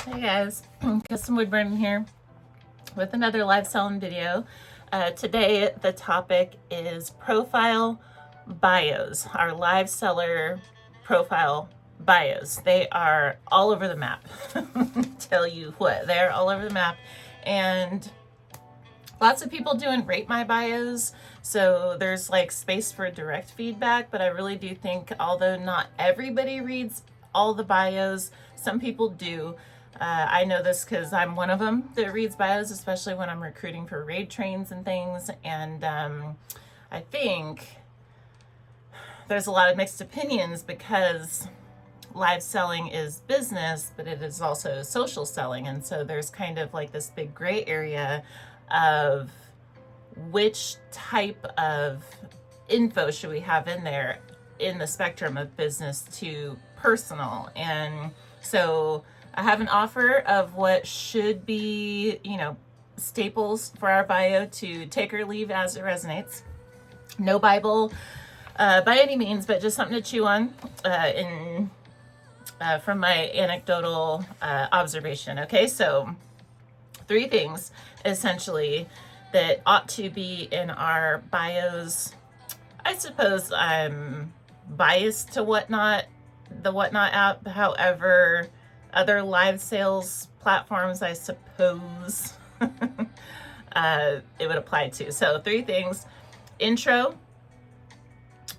Hey guys, Custom Woodburn here with another live selling video. Today the topic is profile bios, our live seller profile bios. They are all over the map. Tell you what, they're all over the map, and lots of people doing rate my bios, so there's like space for direct feedback. But I really do think, although not everybody reads all the bios, some people do. I know this because I'm one of them that reads bios, especially when I'm recruiting for raid trains and things. And I think there's a lot of mixed opinions because live selling is business, but it is also social selling. And so there's kind of like this big gray area of which type of info should we have in there in the spectrum of business to personal. And so I have an offer of what should be, staples for our bio to take or leave as it resonates. No Bible by any means, but just something to chew on from my anecdotal observation. Okay, so 3 things essentially that ought to be in our bios. I suppose I'm biased to Whatnot, the Whatnot app. However, other live sales platforms, I suppose, it would apply to. So 3 things: intro,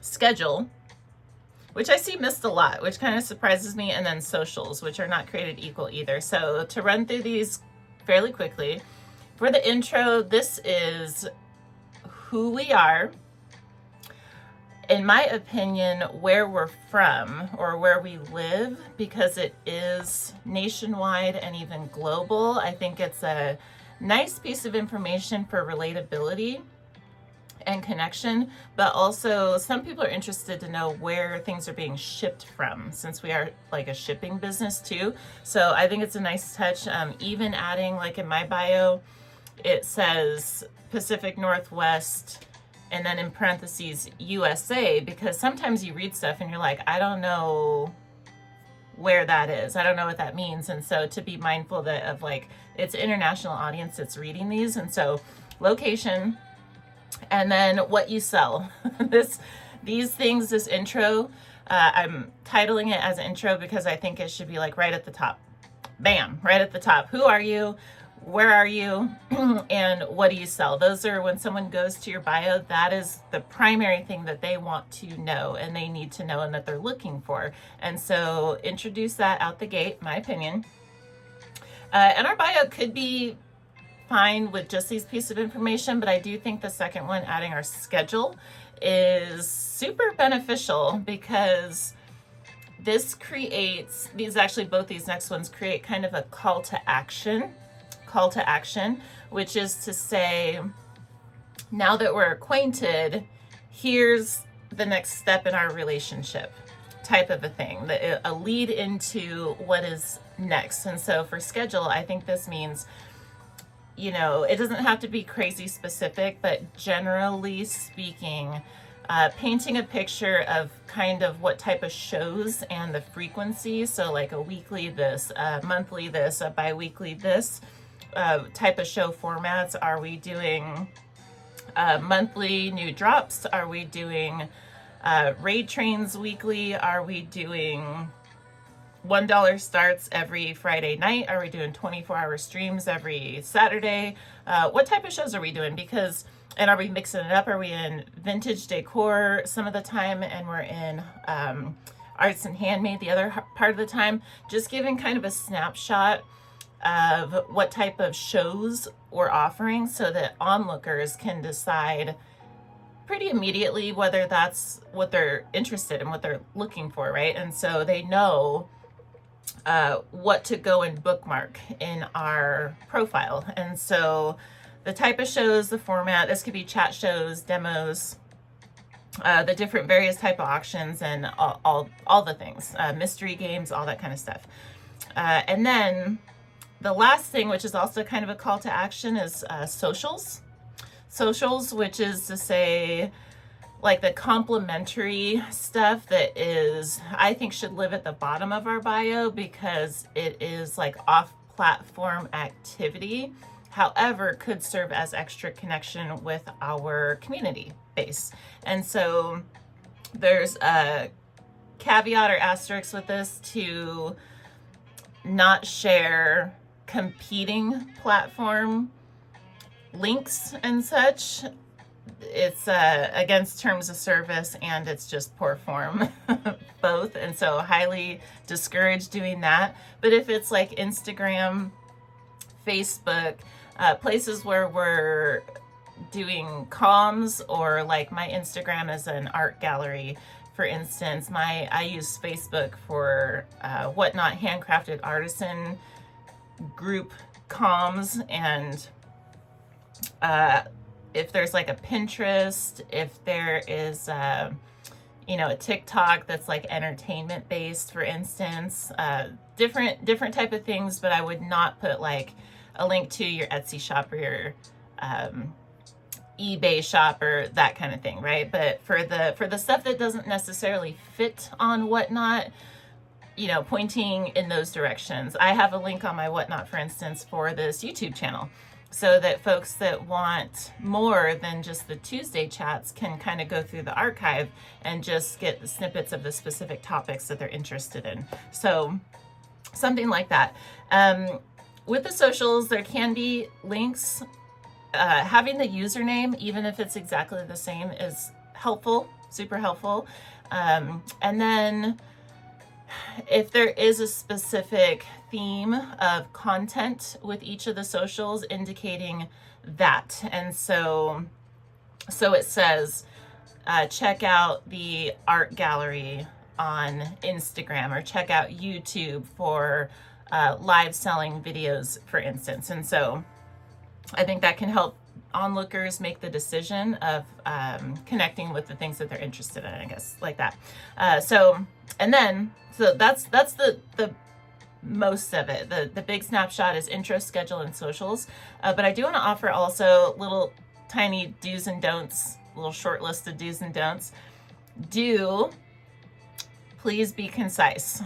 schedule, which I see missed a lot, which kind of surprises me, and then socials, which are not created equal either. So to run through these fairly quickly, for the intro, this is who we are, in my opinion, where we're from or where we live, because it is nationwide and even global. I think it's a nice piece of information for relatability and connection, but also some people are interested to know where things are being shipped from, since we are like a shipping business too. So I think it's a nice touch. Even adding, like in my bio, it says Pacific Northwest and then in parentheses USA, because sometimes you read stuff and you're like, I don't know where that is. I don't know what that means. And so to be mindful that of like, it's an international audience that's reading these. And so location, and then what you sell. These things, this intro, I'm titling it as intro because I think it should be like right at the top. Bam, right at the top. Who are you? Where are you? And what do you sell? Those are, when someone goes to your bio, that is the primary thing that they want to know and they need to know and that they're looking for. And so introduce that out the gate, my opinion. And our bio could be fine with just these pieces of information, but I do think the second one, adding our schedule, is super beneficial, because this creates, both these next ones create kind of a call to action, which is to say, now that we're acquainted, here's the next step in our relationship, type of a thing, a lead into what is next. And so for schedule, I think this means, it doesn't have to be crazy specific, but generally speaking, painting a picture of kind of what type of shows and the frequency. So like a weekly this, a monthly this, a bi-weekly this, type of show formats. Are we doing monthly new drops? Are we doing raid trains weekly? Are we doing $1 starts every Friday night? Are we doing 24-hour streams every Saturday? What type of shows are we doing? And are we mixing it up? Are we in vintage decor some of the time, and we're in arts and handmade the other part of the time? Just giving kind of a snapshot of what type of shows we're offering, so that onlookers can decide pretty immediately whether that's what they're interested in, what they're looking for, right? And so they know what to go and bookmark in our profile. And so the type of shows, the format, this could be chat shows, demos, the different various type of auctions, and all the things, mystery games, all that kind of stuff. And then the last thing, which is also kind of a call to action, is socials, which is to say, like the complimentary stuff that is, I think, should live at the bottom of our bio because it is like off-platform activity. However, could serve as extra connection with our community base. And so there's a caveat or asterisk with this to not share competing platform links and such. It's against terms of service, and it's just poor form both, and so highly discourage doing that. But if it's like Instagram, Facebook, places where we're doing comms, or like my Instagram is an art gallery, for instance, I use Facebook for Whatnot handcrafted artisan group comms, and if there's like a Pinterest, if there is you know, a TikTok that's like entertainment based, for instance, different type of things, but I would not put like a link to your Etsy shop or your eBay shop or that kind of thing, right? But for the stuff that doesn't necessarily fit on Whatnot, you know, pointing in those directions. I have a link on my Whatnot, for instance, for this YouTube channel, so that folks that want more than just the Tuesday chats can kind of go through the archive and just get the snippets of the specific topics that they're interested in. So something like that. With the socials, there can be links. Having the username, even if it's exactly the same, is helpful, super helpful. And then if there is a specific theme of content with each of the socials, indicating that. And so it says, check out the art gallery on Instagram, or check out YouTube for live selling videos, for instance. And so I think that can help onlookers make the decision of connecting with the things that they're interested in, I guess, like that. So that's the most of it. The big snapshot is intro, schedule, and socials. But I do want to offer also little tiny do's and don'ts, little short list of do's and don'ts. Please be concise.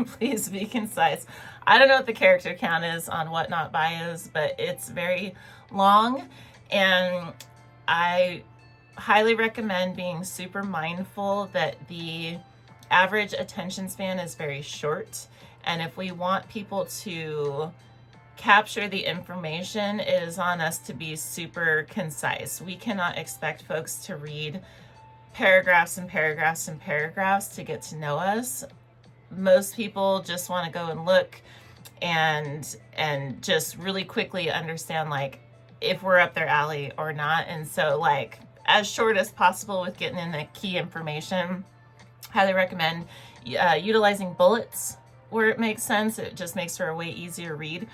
Please be concise. I don't know what the character count is on Whatnot bios, but it's very long, and I highly recommend being super mindful that the average attention span is very short. And if we want people to capture the information, it is on us to be super concise. We cannot expect folks to read paragraphs and paragraphs and paragraphs to get to know us. Most people just want to go and look and just really quickly understand like if we're up their alley or not. And so like as short as possible with getting in the key information. Highly recommend utilizing bullets where it makes sense. It just makes for a way easier read.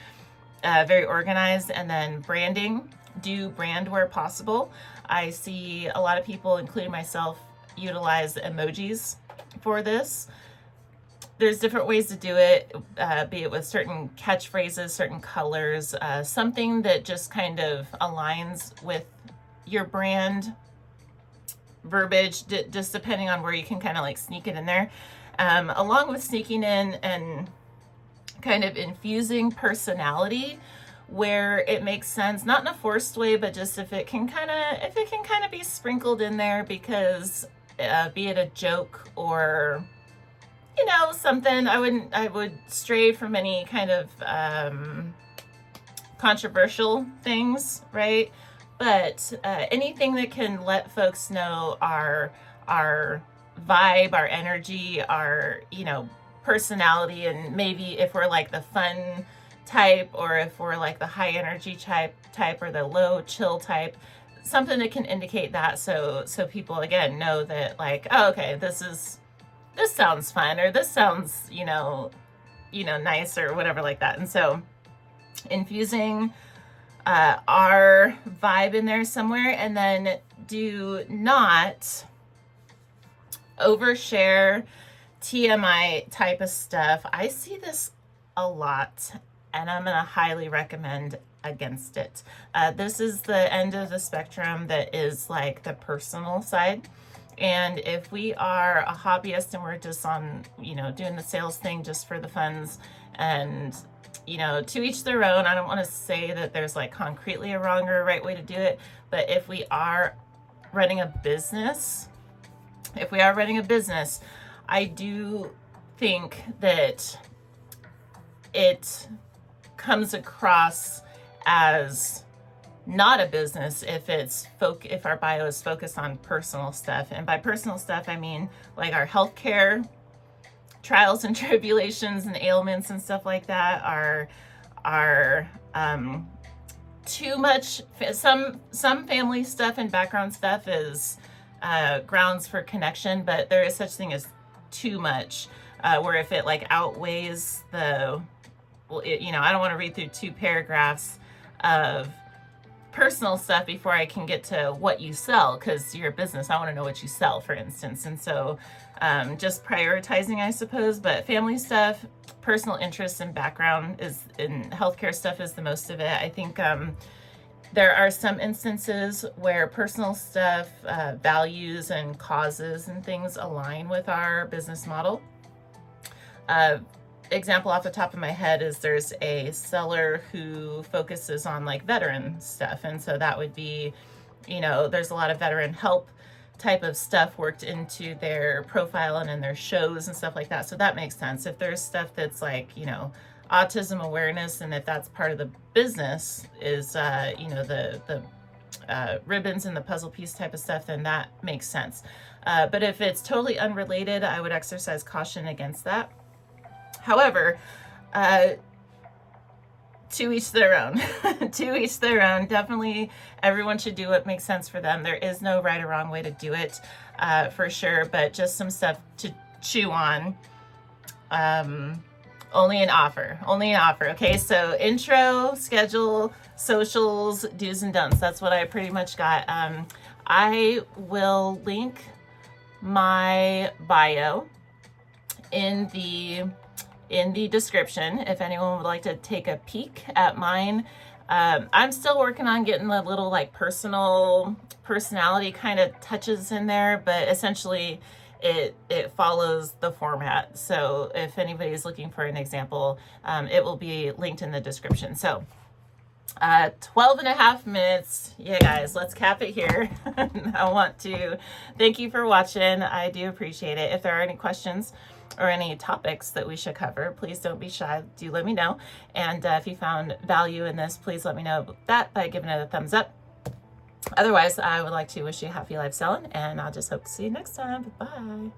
Very organized. And then branding. Do brand where possible. I see a lot of people, including myself, utilize emojis for this. There's different ways to do it, be it with certain catchphrases, certain colors, something that just kind of aligns with your brand verbiage, just depending on where you can kind of like sneak it in there. Along with sneaking in and kind of infusing personality where it makes sense, not in a forced way, but just if it can kind of be sprinkled in there, because be it a joke or, you know, something, I would stray from any kind of controversial things, right? But anything that can let folks know our vibe, our energy, our, you know, personality, and maybe if we're like the fun type, or if we're like the high energy type, or the low chill type, something that can indicate that, so people again know that like, oh, okay, this sounds fun, or this sounds, you know, nice, or whatever like that. And so infusing our vibe in there somewhere. And then do not overshare TMI type of stuff. I see this a lot, and I'm going to highly recommend against it. This is the end of the spectrum that is like the personal side. And if we are a hobbyist and we're just on, doing the sales thing just for the funds, and to each their own. I don't want to say that there's like concretely a wrong or a right way to do it, but if we are running a business, I do think that it comes across as not a business if our bio is focused on personal stuff. And by personal stuff, I mean like our healthcare trials and tribulations and ailments and stuff like that are too much. Some family stuff and background stuff is grounds for connection, but there is such thing as too much, where if it like outweighs I don't want to read through 2 paragraphs of personal stuff before I can get to what you sell, because you're a business. I want to know what you sell, for instance. And so just prioritizing, I suppose. But family stuff, personal interests, and background in healthcare stuff is the most of it. I think there are some instances where personal stuff, values and causes and things align with our business model. Example off the top of my head is there's a seller who focuses on like veteran stuff, and so that would be, there's a lot of veteran help type of stuff worked into their profile and in their shows and stuff like that. So that makes sense. If there's stuff that's like, autism awareness, and if that's part of the business is the ribbons and the puzzle piece type of stuff, then that makes sense. But if it's totally unrelated, I would exercise caution against that. However, to each their own. To each their own. Definitely everyone should do what makes sense for them. There is no right or wrong way to do it, for sure, but just some stuff to chew on. Only an offer. Okay, so intro, schedule, socials, do's and don'ts. That's what I pretty much got. I will link my bio in the description if anyone would like to take a peek at mine. I'm still working on getting the little like personality kind of touches in there, but essentially it follows the format. So if anybody's looking for an example, it will be linked in the description. So 12 and a half minutes. Yeah, guys, let's cap it here. I want to thank you for watching. I do appreciate it. If there are any questions or any topics that we should cover, please don't be shy. Do let me know. And if you found value in this, please let me know that by giving it a thumbs up. Otherwise, I would like to wish you a happy life selling, and I'll just hope to see you next time. Bye.